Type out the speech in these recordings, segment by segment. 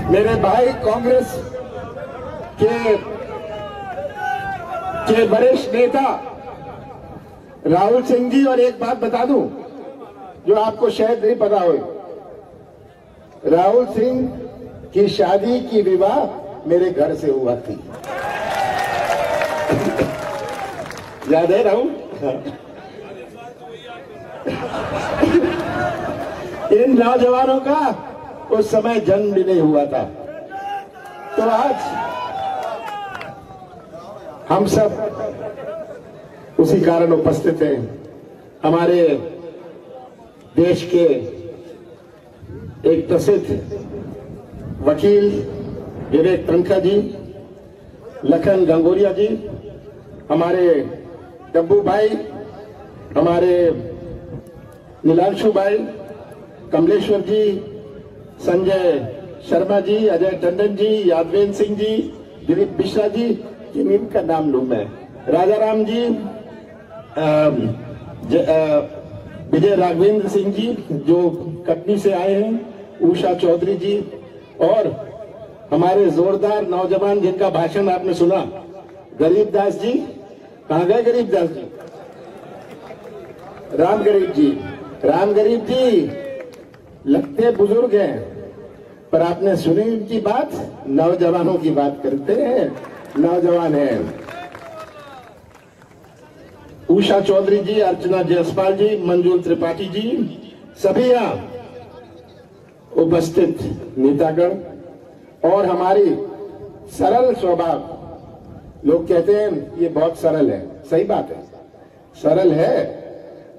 मेरे भाई कांग्रेस के वरिष्ठ नेता राहुल सिंह जी, और एक बात बता दूं जो आपको शायद नहीं पता हो, राहुल सिंह की शादी की विवाह मेरे घर से हुआ थी। याद है राहुल? इन नौजवानों का उस समय जन्म भी नहीं हुआ था। तो आज हम सब उसी कारण उपस्थित हैं। हमारे देश के एक प्रसिद्ध वकील विवेक तनखा जी, लखन गंगोरिया जी, हमारे डब्बू भाई, हमारे नीलांशु भाई, कमलेश्वर जी, संजय शर्मा जी, अजय टंडन जी, यादवेंद्र सिंह जी, दिलीप मिश्रा जी, इनका नाम लूं मैं, राजाराम जी, विजय राघवेंद्र सिंह जी जो कटनी से आए हैं, उषा चौधरी जी, और हमारे जोरदार नौजवान जिनका भाषण आपने सुना, गरीबदास जी। कहां गए गरीबदास जी? राम गरीब जी। राम गरीब जी लगते बुजुर्ग हैं, पर आपने सुनी उनकी बात? नौजवानों की बात करते हैं, नौजवान हैं। उषा चौधरी जी, अर्चना जायसवाल जी, मंजूर त्रिपाठी जी, सभी यहां उपस्थित नेतागण, और हमारी सरल स्वभाव, लोग कहते हैं ये बहुत सरल है, सही बात है, सरल है,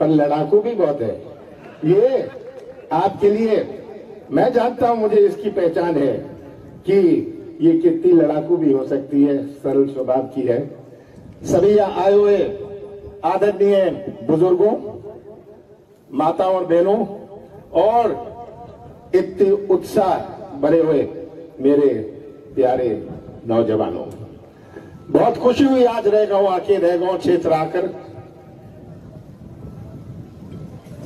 पर लड़ाकू भी बहुत है। ये आपके लिए, मैं जानता हूं, मुझे इसकी पहचान है कि ये कितनी लड़ाकू भी हो सकती है, सरल स्वभाव की है। सभी यहां आए हुए आदरणीय बुजुर्गों, माताओं और बहनों, और इतने उत्साह भरे हुए मेरे प्यारे नौजवानों, बहुत खुशी हुई आज रहगांव आके, रहगांव क्षेत्र आकर।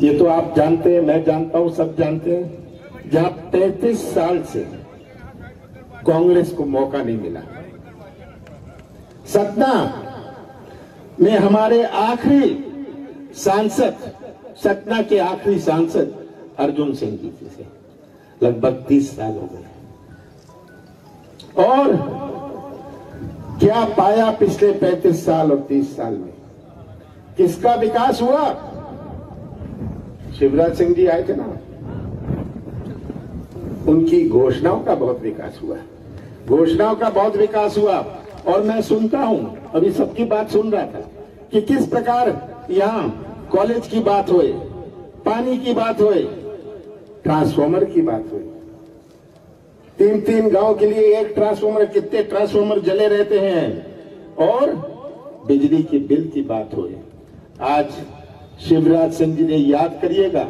ये तो आप जानते हैं, मैं जानता हूं, सब जानते हैं, जहां 35 साल से कांग्रेस को मौका नहीं मिला। सतना में हमारे आखिरी सांसद, सतना के आखिरी सांसद अर्जुन सिंह जी से लगभग 30 साल हो गए। और क्या पाया पिछले 35 साल और 30 साल में? किसका विकास हुआ? शिवराज सिंह जी आए थे ना, उनकी घोषणाओं का बहुत विकास हुआ, घोषणाओं का बहुत विकास हुआ। और मैं सुनता हूं, अभी सबकी बात सुन रहा था कि किस प्रकार यहां कॉलेज की बात हुई, पानी की बात हुई, ट्रांसफॉर्मर की बात हुई। 3-3 गांव के लिए एक ट्रांसफॉर्मर, कितने ट्रांसफॉर्मर जले रहते हैं, और बिजली के बिल की बात हुई। आज शिवराज सिंह जी ने, याद करिएगा,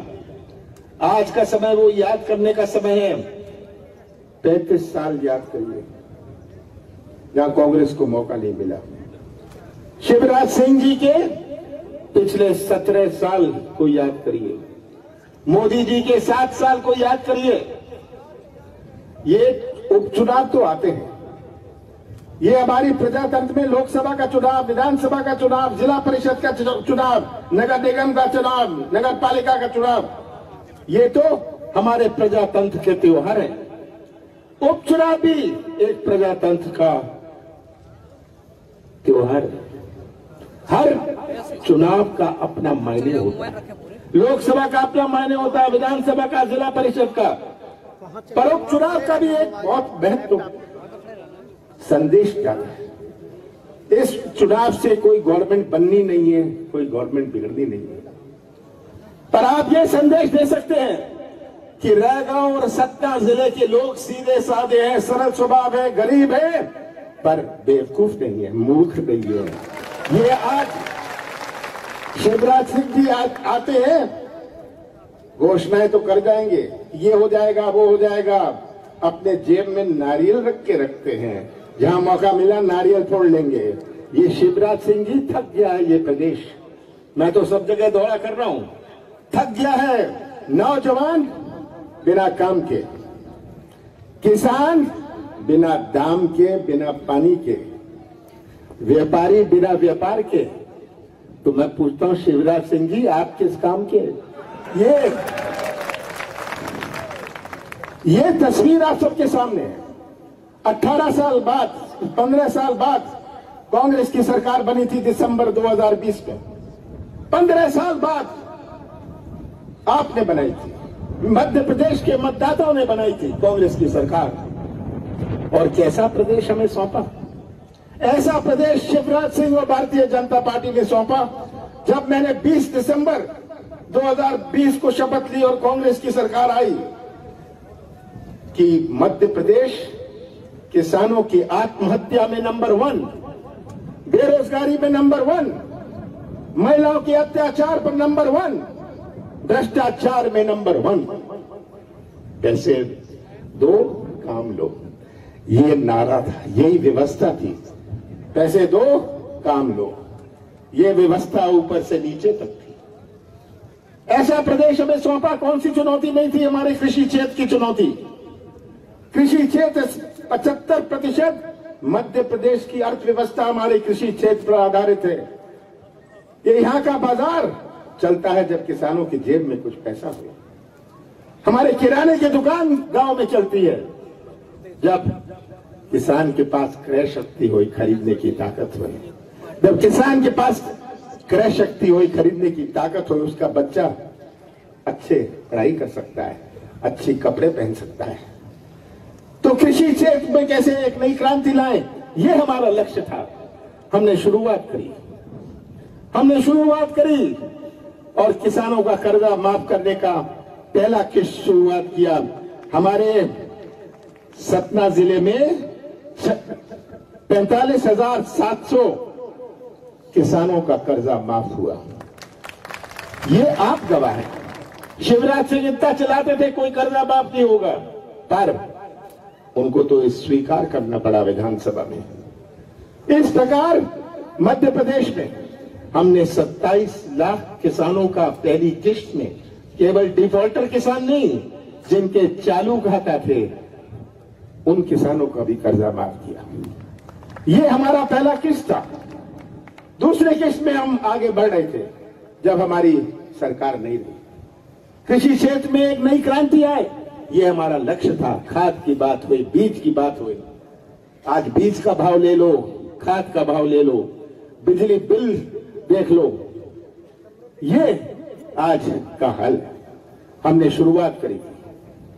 आज का समय वो याद करने का समय है। 35 साल याद करिए जहां कांग्रेस को मौका नहीं मिला। शिवराज सिंह जी के पिछले 17 साल को याद करिए, मोदी जी के 7 साल को याद करिए। ये उपचुनाव तो आते हैं, ये हमारी प्रजातंत्र में लोकसभा का चुनाव, विधानसभा का चुनाव, जिला परिषद का चुनाव, नगर निगम का चुनाव, नगर पालिका का चुनाव, ये तो हमारे प्रजातंत्र के त्योहार हैं। उपचुनाव भी एक प्रजातंत्र का त्योहार है। हर चुनाव का अपना मायने होता है, लोकसभा का अपना मायने होता है, विधानसभा का, जिला परिषद का, पर उपचुनाव का भी एक बहुत महत्व संदेश जाता है। इस चुनाव से कोई गवर्नमेंट बननी नहीं है, कोई गवर्नमेंट बिगड़नी नहीं है, पर आप ये संदेश दे सकते हैं कि रहगांव और सतना जिले के लोग सीधे साधे हैं, सरल स्वभाव है, गरीब है, पर बेवकूफ नहीं है, मूर्ख नहीं है। ये आज शिवराज सिंह जी आते हैं, घोषणाएं तो कर जाएंगे, ये हो जाएगा, वो हो जाएगा, अपने जेब में नारियल रख के रखते हैं, जहां मौका मिला नारियल फोड़ लेंगे। ये शिवराज सिंह जी थक गया है, ये प्रदेश, मैं तो सब जगह दौरा कर रहा हूं, थक गया है। नौजवान बिना काम के किसान बिना दाम के, बिना पानी के, व्यापारी बिना व्यापार के। तो मैं पूछता हूं शिवराज सिंह जी, आप किस काम के? ये तस्वीर आप सबके सामने है। 18 साल बाद, 15 साल बाद कांग्रेस की सरकार बनी थी दिसंबर 2020 में। 15 साल बाद आपने बनाई थी, मध्य प्रदेश के मतदाताओं ने बनाई थी कांग्रेस की सरकार। और कैसा प्रदेश हमें सौंपा? ऐसा प्रदेश शिवराज सिंह और भारतीय जनता पार्टी ने सौंपा। जब मैंने 20 दिसंबर 2020 को शपथ ली और कांग्रेस की सरकार आई कि मध्य प्रदेश किसानों की आत्महत्या में नंबर 1, बेरोजगारी में नंबर 1, महिलाओं के अत्याचार पर नंबर 1, भ्रष्टाचार में नंबर 1, पैसे दो काम लो, ये नारा था, यही व्यवस्था थी। पैसे दो काम लो, ये व्यवस्था ऊपर से नीचे तक थी। ऐसा प्रदेश हमें सौंपा। कौन सी चुनौती नहीं थी? हमारे कृषि क्षेत्र की चुनौती। कृषि क्षेत्र 75% मध्य प्रदेश की अर्थव्यवस्था हमारे कृषि क्षेत्र पर आधारित है। ये यहां का बाजार चलता है जब किसानों की जेब में कुछ पैसा हो। हमारे किराने की दुकान गांव में चलती है जब किसान के पास क्रय शक्ति हो, खरीदने की ताकत हो। जब किसान के पास क्रय शक्ति हो, खरीदने की ताकत हो, उसका बच्चा अच्छे पढ़ाई कर सकता है, अच्छी कपड़े पहन सकता है। तो कृषि क्षेत्र में कैसे एक नई क्रांति लाए, ये हमारा लक्ष्य था। हमने शुरुआत करी और किसानों का कर्जा माफ करने का पहला किस्त शुरुआत किया। हमारे सतना जिले में 45,700 किसानों का कर्जा माफ हुआ। ये आप गवाह हैं। शिवराज सिंह इतना चलाते थे कोई कर्जा माफ नहीं होगा, पर उनको तो स्वीकार करना पड़ा विधानसभा में। इस प्रकार मध्य प्रदेश में हमने 27 लाख किसानों का पहली किस्त में, केवल डिफॉल्टर किसान नहीं, जिनके चालू खाता थे, उन किसानों का भी कर्जा माफ किया। ये हमारा पहला किस्त था। दूसरे किस्त में हम आगे बढ़ रहे थे जब हमारी सरकार नहीं रही। कृषि क्षेत्र में एक नई क्रांति आए, ये हमारा लक्ष्य था। खाद की बात हुई, बीज की बात हुई। आज बीज का भाव ले लो, खाद का भाव ले लो, बिजली बिल देख लो, ये आज का हल है। हमने शुरुआत करी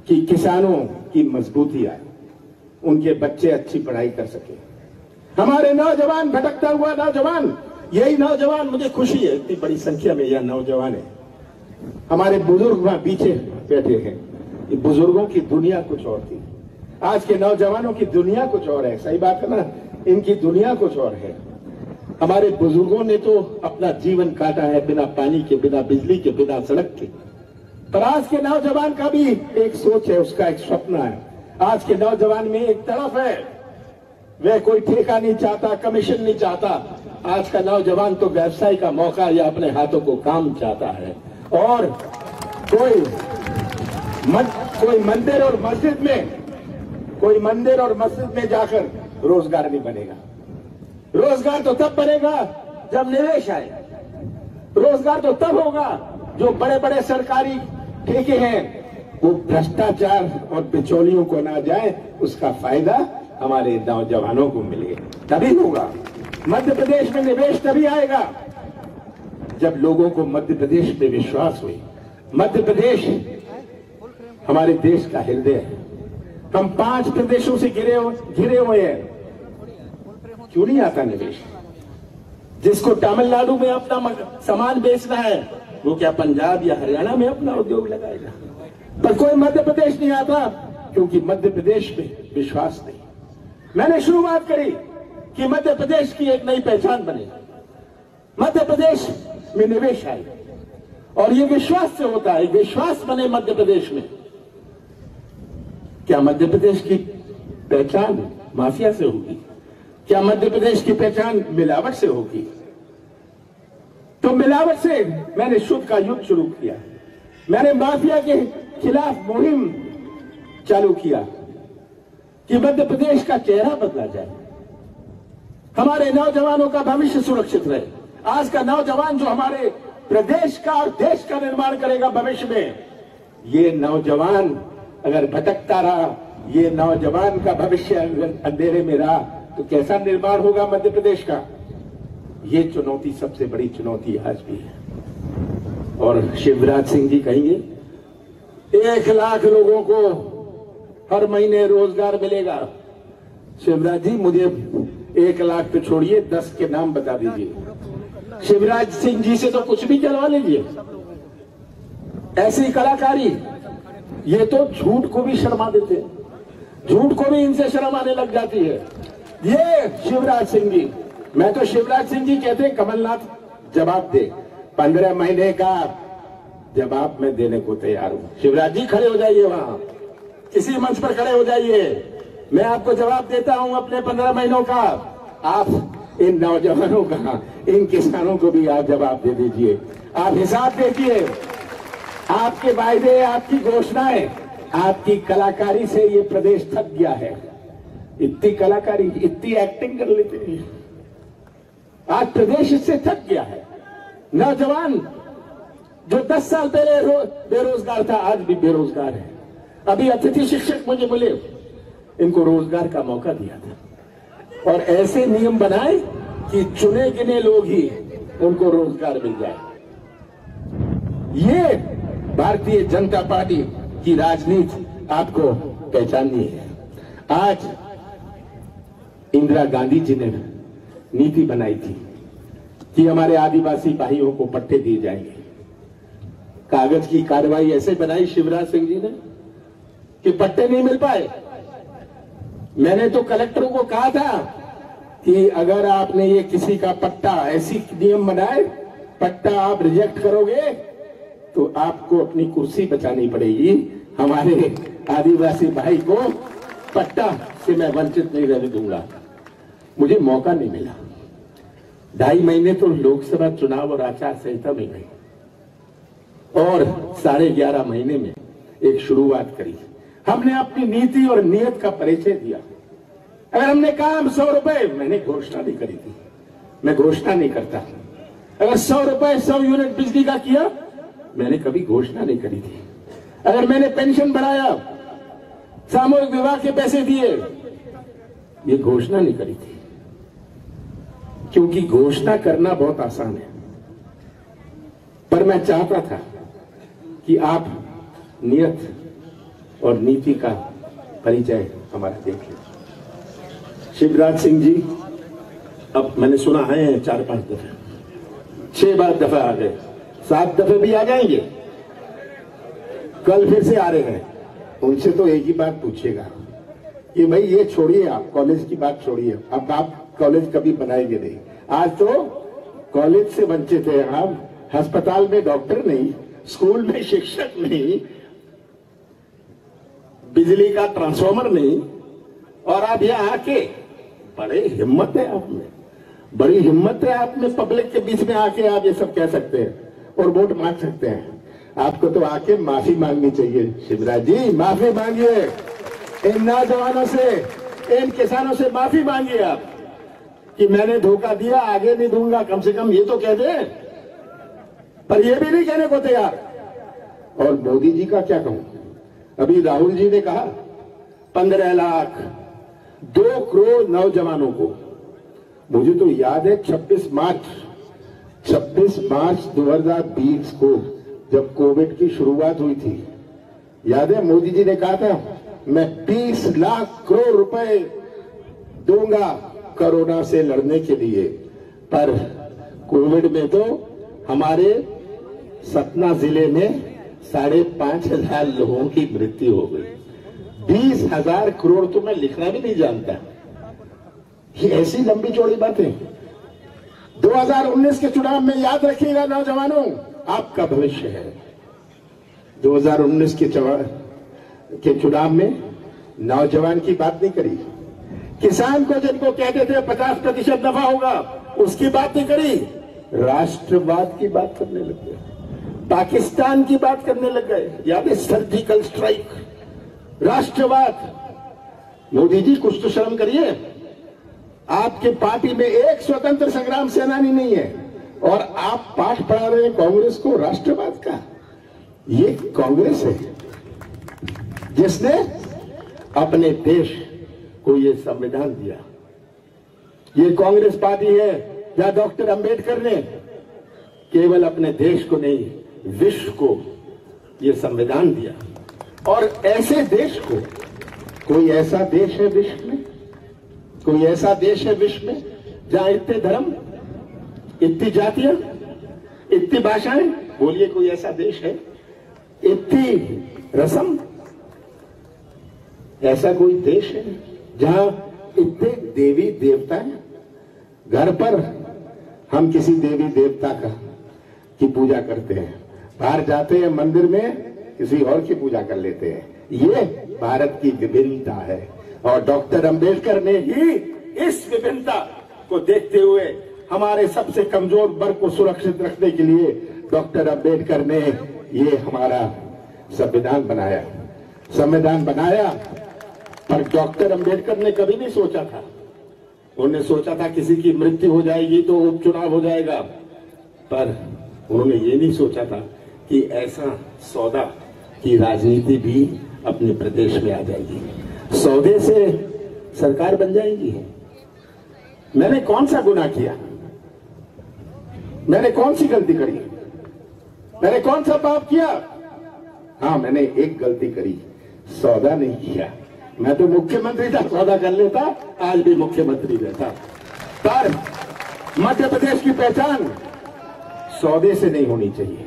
कि किसानों की मजबूती आए, उनके बच्चे अच्छी पढ़ाई कर सके। हमारे नौजवान, भटकता हुआ नौजवान, यही नौजवान, मुझे खुशी है इतनी बड़ी संख्या में यह नौजवान है। हमारे बुजुर्ग वहां पीछे बैठे हैं। ये बुजुर्गों की दुनिया कुछ और थी, आज के नौजवानों की दुनिया कुछ और है। सही बात है ना? इनकी दुनिया कुछ और है। हमारे बुजुर्गों ने तो अपना जीवन काटा है बिना पानी के, बिना बिजली के, बिना सड़क के। पर आज के नौजवान का भी एक सोच है, उसका एक स्वप्न है। आज के नौजवान में एक तरफ है, वह कोई ठेका नहीं चाहता, कमीशन नहीं चाहता। आज का नौजवान तो व्यवसाय का मौका या अपने हाथों को काम चाहता है। और कोई मंदिर और मस्जिद में जाकर रोजगार नहीं बनेगा। रोजगार तो तब बनेगा जब निवेश आए। रोजगार तो तब होगा जो बड़े बड़े सरकारी ठेके हैं वो भ्रष्टाचार और बिचौलियों को ना जाए, उसका फायदा हमारे नौजवानों को मिले, तभी होगा। मध्य प्रदेश में निवेश तभी आएगा जब लोगों को मध्य प्रदेश में विश्वास हुई। मध्य प्रदेश हमारे देश का हृदय है। हम 5 प्रदेशों से घिरे हुए हैं। क्यों नहीं आता निवेश? जिसको तमिलनाडु में अपना सामान बेचना है, वो क्या पंजाब या हरियाणा में अपना उद्योग लगाएगा? पर कोई मध्य प्रदेश नहीं आता, क्योंकि मध्य प्रदेश में विश्वास नहीं। मैंने शुरुआत करी कि मध्य प्रदेश की एक नई पहचान बने, मध्य प्रदेश में निवेश आए, और ये विश्वास से होता है। विश्वास बने मध्य प्रदेश में। क्या मध्य प्रदेश की पहचान माफिया से होगी? क्या मध्य प्रदेश की पहचान मिलावट से होगी? तो मिलावट से मैंने शुद्ध का युद्ध शुरू किया। मैंने माफिया के खिलाफ मुहिम चालू किया। कि मध्य प्रदेश का चेहरा बदला जाए, हमारे नौजवानों का भविष्य सुरक्षित रहे। आज का नौजवान जो हमारे प्रदेश का और देश का निर्माण करेगा भविष्य में, ये नौजवान अगर भटकता रहा, ये नौजवान का भविष्य अगर अंधेरे में रहा, तो कैसा निर्माण होगा मध्य प्रदेश का। ये चुनौती सबसे बड़ी चुनौती आज भी है। और शिवराज सिंह जी कहेंगे 1 लाख लोगों को हर महीने रोजगार मिलेगा। शिवराज जी मुझे 1 लाख तो छोड़िए, 10 के नाम बता दीजिए। शिवराज सिंह जी से तो कुछ भी करवा लीजिए। ऐसी कलाकारी, ये तो झूठ को भी शर्मा देते हैं, झूठ को भी इनसे शर्म आने लग जाती है। ये शिवराज सिंह जी, मैं तो शिवराज सिंह जी कहते हैं कमलनाथ जवाब दे, 15 महीने का जवाब मैं देने को तैयार हूं। शिवराज जी खड़े हो जाइए, वहां किसी मंच पर खड़े हो जाइए, मैं आपको जवाब देता हूं अपने 15 महीनों का। आप इन नौजवानों का, इन किसानों को भी आप जवाब दे दीजिए। आप हिसाब देखिए, आपके वायदे, आपकी घोषणाएं, आपकी कलाकारी से ये प्रदेश थक गया है। इतनी कलाकारी, इतनी एक्टिंग कर लेते हैं, आज प्रदेश इससे थक गया है। नौजवान जो 10 साल पहले बेरोजगार था, आज भी बेरोजगार है। अभी अतिथि शिक्षक मुझे मिले, इनको रोजगार का मौका दिया था, और ऐसे नियम बनाए कि चुने गिने लोग ही उनको रोजगार मिल जाए। ये भारतीय जनता पार्टी की राजनीति आपको पहचाननी है। आज इंदिरा गांधी जी ने नीति बनाई थी कि हमारे आदिवासी भाइयों को पट्टे दिए जाएंगे। कागज की कार्रवाई ऐसे बनाई शिवराज सिंह जी ने कि पट्टे नहीं मिल पाए। मैंने तो कलेक्टरों को कहा था कि अगर आपने ये किसी का पट्टा, ऐसी नियम बनाए, पट्टा आप रिजेक्ट करोगे तो आपको अपनी कुर्सी बचानी पड़ेगी। हमारे आदिवासी भाई को पट्टा से मैं वंचित नहीं रहने दूंगा। मुझे मौका नहीं मिला। 2.5 महीने तो लोकसभा चुनाव और आचार संहिता में गए, और 11.5 महीने में एक शुरुआत करी। हमने अपनी नीति और नियत का परिचय दिया। अगर हमने कहा हम 100 रुपए, मैंने घोषणा नहीं करी थी, मैं घोषणा नहीं करता। अगर 100 रुपए 100 यूनिट बिजली का किया, मैंने कभी घोषणा नहीं करी थी। अगर मैंने पेंशन बढ़ाया, सामूहिक विवाह के पैसे दिए, ये घोषणा नहीं करी थी। क्योंकि घोषणा करना बहुत आसान है, पर मैं चाहता था कि आप नियत और नीति का परिचय हमारा देख लें। शिवराज सिंह जी, अब मैंने सुना है 4-5 दफे, 6 दफा आ गए, 7 दफे भी आ जाएंगे। कल फिर से आ रहे हैं। उनसे तो एक ही बात पूछिएगा कि भाई ये छोड़िए, आप कॉलेज की बात छोड़िए, अब आप कॉलेज कभी बनाएंगे नहीं। आज तो कॉलेज से वंचित है आप, अस्पताल में डॉक्टर नहीं, स्कूल में शिक्षक नहीं, बिजली का ट्रांसफार्मर नहीं, और आप यहाँ आके, बड़े हिम्मत है आप में, बड़ी हिम्मत है आप में, पब्लिक के बीच में आके आप ये सब कह सकते हैं और वोट मांग सकते हैं। आपको तो आके माफी मांगनी चाहिए। शिवराज जी, माफी मांगिए इन नौजवानों से, इन किसानों से माफी मांगिए आप कि मैंने धोखा दिया, आगे नहीं दूंगा, कम से कम ये तो कह दे। पर ये भी नहीं कहने को तैयार। और मोदी जी का क्या कहूं, अभी राहुल जी ने कहा 15 लाख 2 करोड़ नौजवानों को। मुझे तो याद है 26 मार्च 2020 को जब कोविड की शुरुआत हुई थी, याद है मोदी जी ने कहा था मैं 20 लाख करोड़ रुपए दूंगा कोरोना से लड़ने के लिए। पर कोविड में तो हमारे सतना जिले में 5,500 लोगों की मृत्यु हो गई। 20,000 करोड़ तो मैं लिखना भी नहीं जानता। ये ऐसी लंबी चौड़ी बातें। 2019 के चुनाव में याद रखिएगा नौजवानों, आपका भविष्य है। 2019 के चुनाव में नौजवान की बात नहीं करी, किसान को जिनको कहते थे 50% नफा होगा, उसकी बात नहीं करी, राष्ट्रवाद की बात करने लग गए, पाकिस्तान की बात करने लग गए। याद है सर्जिकल स्ट्राइक, राष्ट्रवाद। मोदी जी कुछ तो शर्म करिए। आपके पार्टी में एक स्वतंत्र संग्राम सेनानी नहीं है और आप पाठ पढ़ा रहे हैं कांग्रेस को राष्ट्रवाद का। ये कांग्रेस है जिसने अपने देश को ये संविधान दिया। ये कांग्रेस पार्टी है जहां डॉक्टर अंबेडकर ने केवल अपने देश को नहीं, विश्व को ये संविधान दिया। और ऐसे देश को, कोई ऐसा देश है विश्व में, कोई ऐसा देश है विश्व में जहां इतने धर्म, इतनी जातियां, इतनी भाषाएं, बोलिए कोई ऐसा देश है? इतनी रस्म, ऐसा कोई देश है जहां इतने देवी देवता हैं? घर पर हम किसी देवी देवता की पूजा करते हैं, बाहर जाते हैं मंदिर में किसी और की पूजा कर लेते हैं। ये भारत की विभिन्नता है और डॉक्टर अंबेडकर ने ही इस विभिन्नता को देखते हुए हमारे सबसे कमजोर वर्ग को सुरक्षित रखने के लिए डॉक्टर अंबेडकर ने ये हमारा संविधान बनाया। पर डॉक्टर अंबेडकर ने कभी नहीं सोचा था, उन्होंने सोचा था किसी की मृत्यु हो जाएगी तो उपचुनाव हो जाएगा, पर उन्होंने ये नहीं सोचा था कि ऐसा सौदा की राजनीति भी अपने प्रदेश में आ जाएगी, सौदे से सरकार बन जाएगी। मैंने कौन सा गुनाह किया? मैंने कौन सी गलती करी? मैंने कौन सा पाप किया? हाँ, मैंने एक गलती करी, सौदा नहीं किया। मैं तो मुख्यमंत्री था, सौदा कर लेता, आज भी मुख्यमंत्री रहता। पर मध्य प्रदेश की पहचान सौदे से नहीं होनी चाहिए।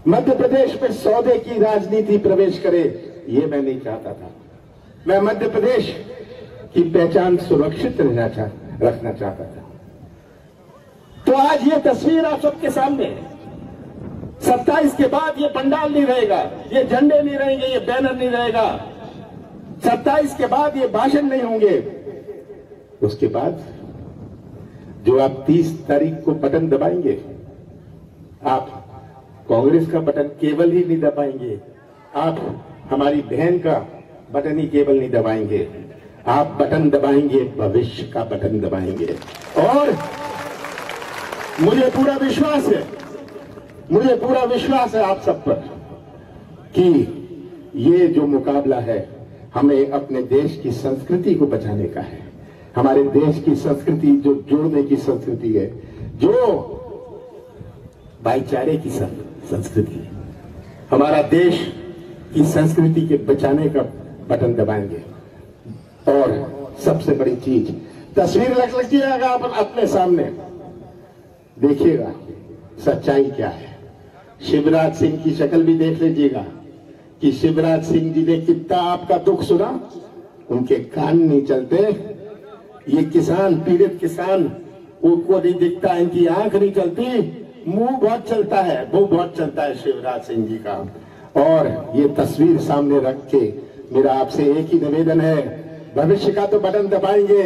मध्य प्रदेश में सौदे की राजनीति प्रवेश करे, ये मैं नहीं चाहता था। मैं मध्य प्रदेश की पहचान सुरक्षित रखना चाहता था। तो आज ये तस्वीर आप सबके सामने है। 27 के बाद ये पंडाल नहीं रहेगा, ये झंडे नहीं रहेंगे, ये बैनर नहीं रहेगा। 27 के बाद ये भाषण नहीं होंगे। उसके बाद जो आप 30 तारीख को बटन दबाएंगे, आप कांग्रेस का बटन केवल ही नहीं दबाएंगे, आप हमारी बहन का बटन ही केवल नहीं दबाएंगे, आप बटन दबाएंगे, भविष्य का बटन दबाएंगे। और मुझे पूरा विश्वास है आप सब पर कि ये जो मुकाबला है हमें अपने देश की संस्कृति को बचाने का है। हमारे देश की संस्कृति जो जोड़ने की संस्कृति है, जो भाईचारे की संस्कृति है, हमारा देश की संस्कृति के बचाने का बटन दबाएंगे। और सबसे बड़ी चीज, तस्वीर रखिएगा आप अपने सामने, देखिएगा सच्चाई क्या है। शिवराज सिंह की शक्ल भी देख लीजिएगा कि शिवराज सिंह जी ने कितना आपका दुख सुना, उनके कान नहीं चलते। ये किसान, पीड़ित किसान, उनको नहीं दिखता, इनकी आंख नहीं चलती, मुंह बहुत चलता है शिवराज सिंह जी का। और ये तस्वीर सामने रख के मेरा आपसे एक ही निवेदन है, भविष्य का तो बटन दबाएंगे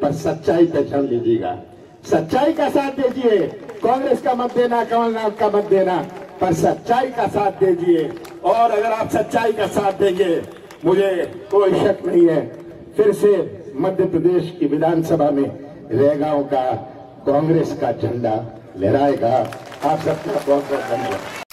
पर सच्चाई पहचान लीजिएगा, सच्चाई का साथ दीजिए। कांग्रेस का मत देना, कमलनाथ का मत देना, पर सच्चाई का साथ दीजिए। और अगर आप सच्चाई का साथ देंगे, मुझे कोई शक नहीं है, फिर से मध्य प्रदेश की विधानसभा में रेगांव का कांग्रेस का झंडा लहराएगा। आप सबका बहुत बहुत धन्यवाद।